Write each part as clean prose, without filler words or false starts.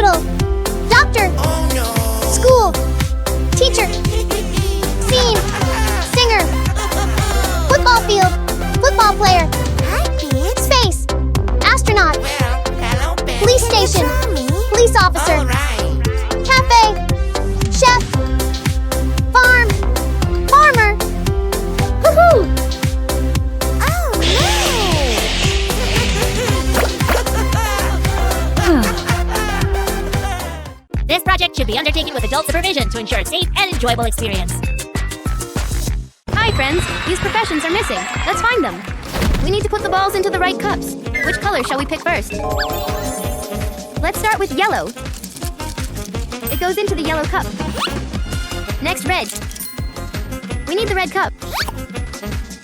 Hospital. Doctor. School. Teacher. Scene. Singer. Football field. Football player. Space. Astronaut. Police station. Police officer. Cafe. Chef. Farm. Farmer. Woohoo! This project should be undertaken with adult supervision to ensure a safe and enjoyable experience. Hi, friends. These professions are missing. Let's find them. We need to put the balls into the right cups. Which color shall we pick first? Let's start with yellow. It goes into the yellow cup. Next, red. We need the red cup.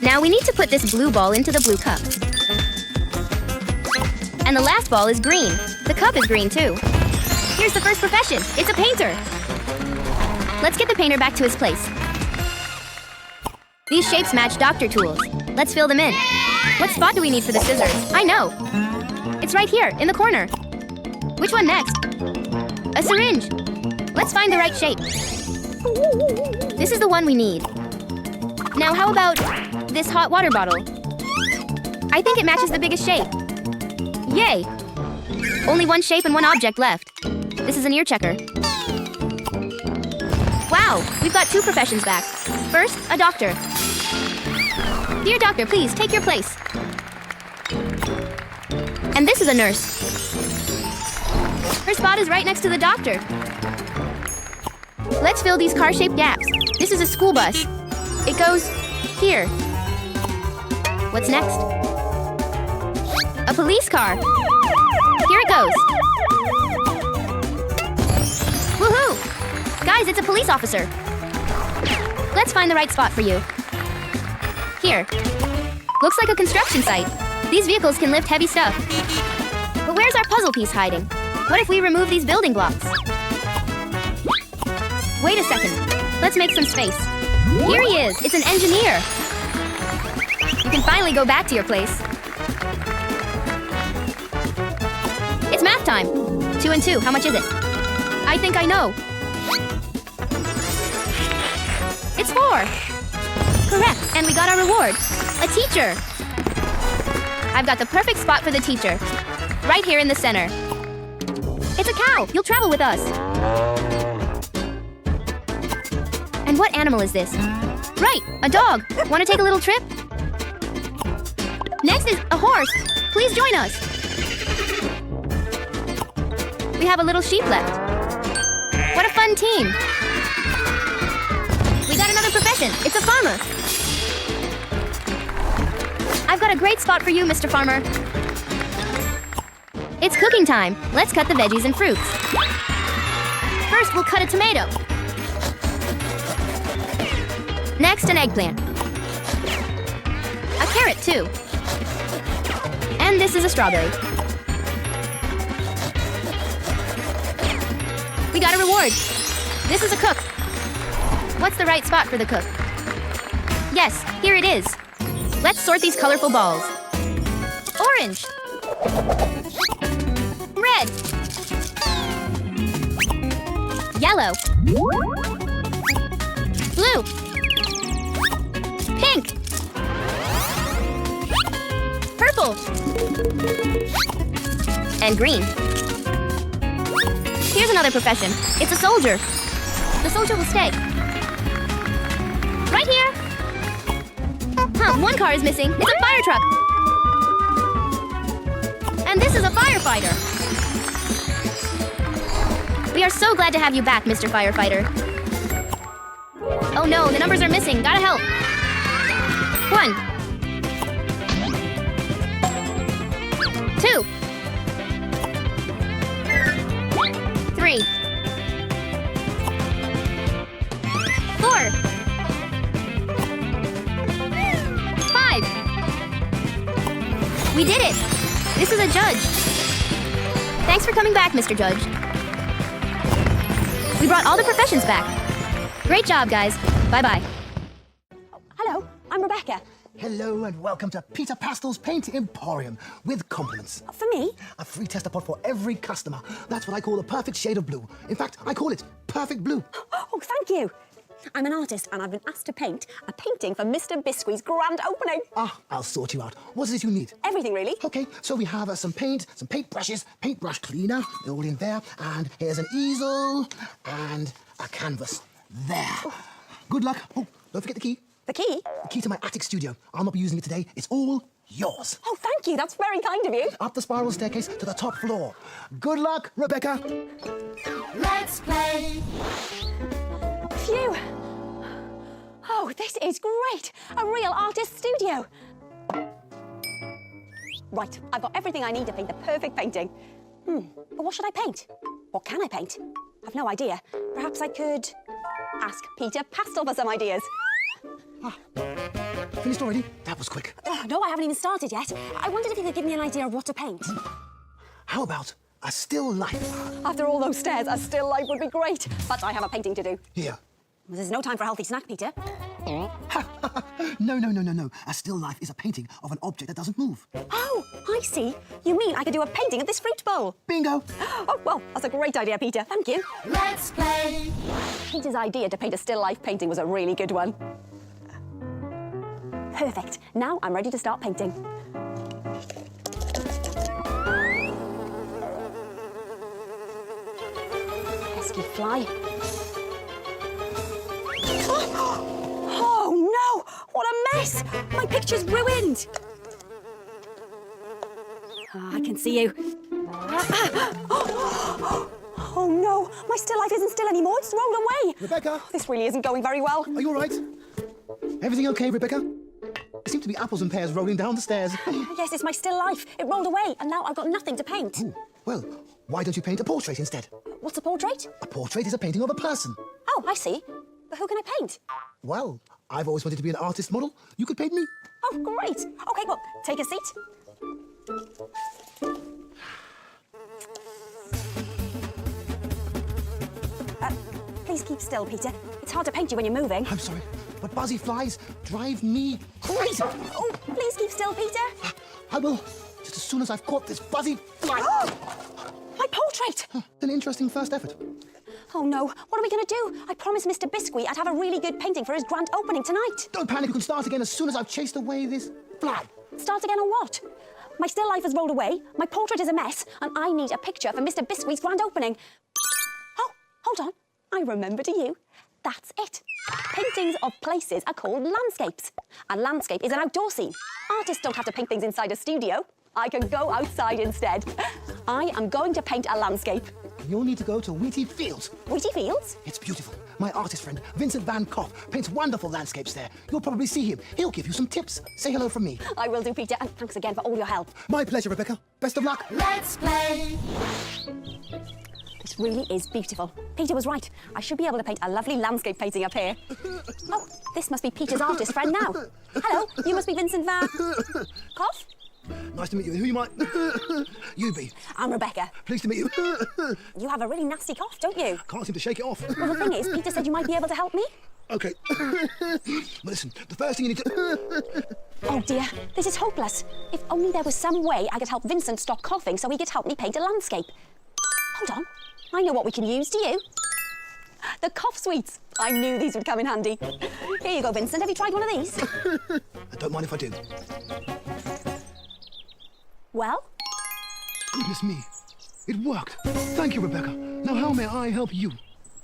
Now we need to put this blue ball into the blue cup. And the last ball is green. The cup is green too. Here's the first profession. It's a painter. Let's get the painter back to his place. These shapes match doctor tools. Let's fill them in. What spot do we need for the scissors? I know. It's right here, in the corner. Which one next? A syringe. Let's find the right shape. This is the one we need. Now how about this hot water bottle? I think it matches the biggest shape. Yay! Only one shape and one object left. This is an ear checker. Wow, we've got two professions back. First, a doctor. Dear doctor, please take your place. And this is a nurse. Her spot is right next to the doctor. Let's fill these car-shaped gaps. This is a school bus. It goes here. What's next? A police car. Here it goes. Woohoo! Guys, it's a police officer. Let's find the right spot for you. Here. Looks like a construction site. These vehicles can lift heavy stuff. But where's our puzzle piece hiding? What if we remove these building blocks? Wait a second. Let's make some space. Here he is. It's an engineer. You can finally go back to your place. It's math time. 2 and 2, how much is it? I think I know. It's 4. Correct, and we got our reward. A teacher. I've got the perfect spot for the teacher. Right here in the center. It's a cow. You'll travel with us. And what animal is this? Right, a dog. Want to take a little trip? Next is a horse. Please join us. We have a little sheep left. What a fun team. We got another profession. It's a farmer. I've got a great spot for you, Mr. Farmer. It's cooking time. Let's cut the veggies and fruits. First, we'll cut a tomato. Next, an eggplant. A carrot, too. And this is a strawberry. We got a reward. This is a cook. What's the right spot for the cook? Yes, here it is. Let's sort these colorful balls. Orange. Red. Yellow. Blue. Pink. Purple. And green. Here's another profession. It's a soldier. The soldier will stay. Right here. One car is missing. It's a fire truck. And this is a firefighter. We are so glad to have you back, Mr. Firefighter. Oh no, the numbers are missing. Gotta help. 1. 2. 3. 4. 5. We did it! This is a judge. Thanks for coming back, Mr. Judge. We brought all the professions back. Great job, guys. Bye-bye. Hello, I'm Rebecca. Hello and welcome to Peter Pastel's Paint Emporium with compliments. For me? A free tester pot for every customer. That's what I call the perfect shade of blue. In fact, I call it perfect blue. Oh, thank you. I'm an artist and I've been asked to paint a painting for Mr. Biscuit's grand opening. Ah, I'll sort you out. What is it you need? Everything, really. Okay, so we have some paint, some paint brushes, paintbrush cleaner, all in there, and here's an easel and a canvas. There. Good luck. Oh, don't forget the key. The key? The key to my attic studio. I'll not be using it today. It's all yours. Oh, thank you. That's very kind of you. Up the spiral staircase to the top floor. Good luck, Rebecca. Let's play. Phew. Oh, this is great. A real artist studio. Right, I've got everything I need to paint the perfect painting. But what should I paint? What can I paint? I've no idea. Perhaps I could ask Peter Pastel for some ideas. Finished already? That was quick. No, I haven't even started yet. I wondered if you could give me an idea of what to paint. How about a still life? After all those stairs, a still life would be great. But I have a painting to do. Here. There's no time for a healthy snack, Peter. No. A still life is a painting of an object that doesn't move. Oh, I see. You mean I could do a painting of this fruit bowl? Bingo. Oh, well, that's a great idea, Peter. Thank you. Let's play. Peter's idea to paint a still life painting was a really good one. Perfect. Now I'm ready to start painting. Pesky fly. Oh no! What a mess! My picture's ruined! I can see you. Oh no! My still life isn't still anymore. It's rolled away. Rebecca, This really isn't going very well. are you all right? Everything okay, Rebecca? There seem to be apples and pears rolling down the stairs. Yes, it's my still life. It rolled away, and now I've got nothing to paint. Well, why don't you paint a portrait instead? What's a portrait? A portrait is a painting of a person. Oh, I see. But who can I paint? Well, I've always wanted to be an artist model. You could paint me. Oh, great. Okay, well, take a seat. Please keep still, Peter. It's hard to paint you when you're moving. I'm sorry, but buzzy flies drive me crazy. Oh, please keep still, Peter. I will, just as soon as I've caught this buzzy fly. My portrait! An interesting first effort. Oh, no. What are we going to do? I promised Mr. Biscuit I'd have a really good painting for his grand opening tonight. Don't panic, you can start again as soon as I've chased away this fly. Start again on what? My still life has rolled away, my portrait is a mess, and I need a picture for Mr. Biscuit's grand opening. Oh, hold on. I remember to you. That's it. Paintings of places are called landscapes. A landscape is an outdoor scene. Artists don't have to paint things inside a studio. I can go outside instead. I am going to paint a landscape. You'll need to go to Wheaty Fields. Wheaty Fields? It's beautiful. My artist friend, Vincent Van Gogh, paints wonderful landscapes there. You'll probably see him. He'll give you some tips. Say hello from me. I will do, Peter, and thanks again for all your help. My pleasure, Rebecca. Best of luck. Let's play. This really is beautiful. Peter was right. I should be able to paint a lovely landscape painting up here. Oh, this must be Peter's artist friend now. Hello, you must be Vincent Van... Cough? Nice to meet you. Who you might... you be? I'm Rebecca. Pleased to meet you. You have a really nasty cough, don't you? Can't seem to shake it off. Well, the thing is, Peter said you might be able to help me. Okay. Well, listen, the first thing you need to... Oh dear, this is hopeless. If only there was some way I could help Vincent stop coughing so he could help me paint a landscape. Hold on, I know what we can use, do you? The cough sweets. I knew these would come in handy. Here you go, Vincent. Have you tried one of these? I don't mind if I do. Well? Goodness me. It worked. Thank you, Rebecca. Now how may I help you?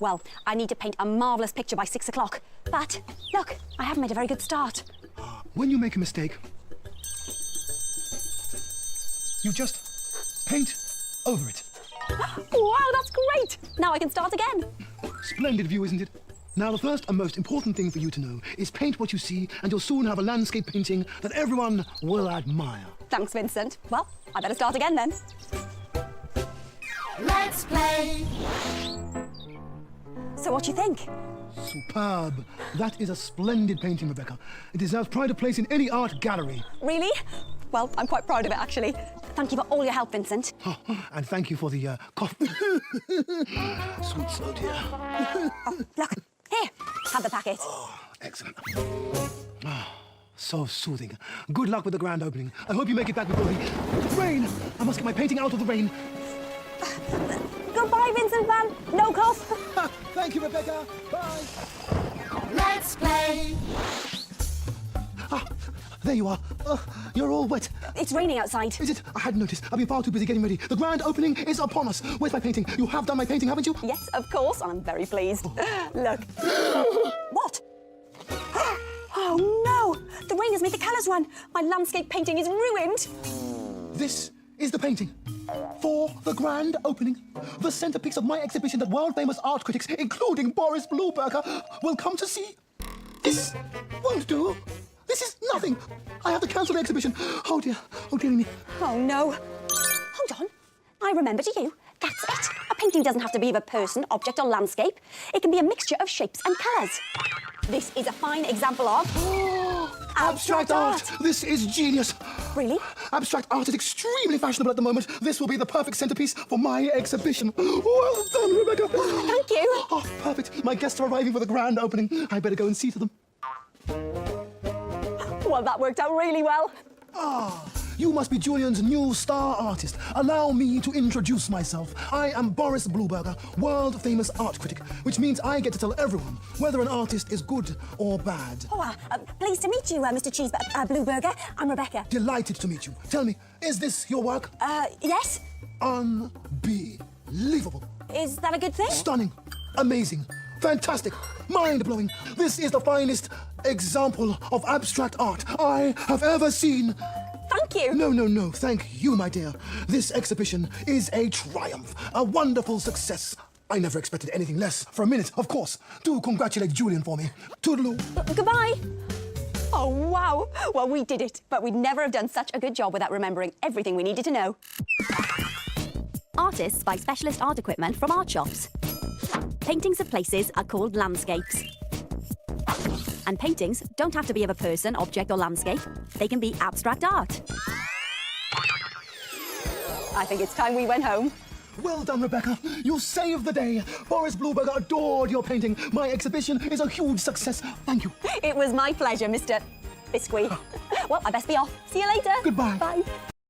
Well, I need to paint a marvellous picture by 6 o'clock. But, look, I haven't made a very good start. When you make a mistake, you just paint over it. Wow, that's great! Now I can start again. Splendid view, isn't it? Now, the first and most important thing for you to know is paint what you see, and you'll soon have a landscape painting that everyone will admire. Thanks, Vincent. Well, I better start again then. Let's play. So what do you think? Superb. That is a splendid painting, Rebecca. It deserves pride of place in any art gallery. Really? Well, I'm quite proud of it, actually. Thank you for all your help, Vincent. And thank you for the cough. Sweet slow, dear. Oh, look. Here, have the packet. Excellent. So soothing. Good luck with the grand opening. I hope you make it back before the rain. I must get my painting out of the rain. Goodbye, Vincent Van. No cost. Thank you, Rebecca. Bye. Let's play. Ah, there you are. You're all wet. It's raining outside. Is it? I hadn't noticed. I've been far too busy getting ready. The grand opening is upon us. Where's my painting? You have done my painting, haven't you? Yes, of course, and I'm very pleased. Look. What? Oh no! The rain has made the colours run. My landscape painting is ruined. This is the painting for the grand opening. The centerpiece of my exhibition that world-famous art critics, including Boris Blueberger, will come to see. This won't do. This is nothing. I have to cancel the exhibition. Oh dear. Oh dear me. Oh no. Hold on. I remember to you. That's it. A painting doesn't have to be of a person, object, or landscape. It can be a mixture of shapes and colours. This is a fine example of Abstract art. This is genius. Really? Abstract art is extremely fashionable at the moment. This will be the perfect centerpiece for my exhibition. Well done, Rebecca. Thank you. Oh, perfect. My guests are arriving for the grand opening. I better go and see to them. Well, that worked out really well. You must be Julian's new star artist. Allow me to introduce myself. I am Boris Blueberger, world-famous art critic, which means I get to tell everyone whether an artist is good or bad. Oh, pleased to meet you, Mr. Blueberger. I'm Rebecca. Delighted to meet you. Tell me, is this your work? Yes? Unbelievable. Is that a good thing? Stunning. Amazing. Fantastic. Mind-blowing. This is the finest example of abstract art I have ever seen. Thank you. No. Thank you, my dear. This exhibition is a triumph, a wonderful success. I never expected anything less for a minute, of course. Do congratulate Julian for me. Toodaloo. Goodbye. Oh, wow. Well, we did it, but we'd never have done such a good job without remembering everything we needed to know. Artists buy specialist art equipment from art shops. Paintings of places are called landscapes. And paintings don't have to be of a person, object, or landscape. They can be abstract art. I think it's time we went home. Well done, Rebecca. You saved the day. Boris Blueberger adored your painting. My exhibition is a huge success. Thank you. It was my pleasure, Mr. Biscuit. Well, I best be off. See you later. Goodbye. Bye.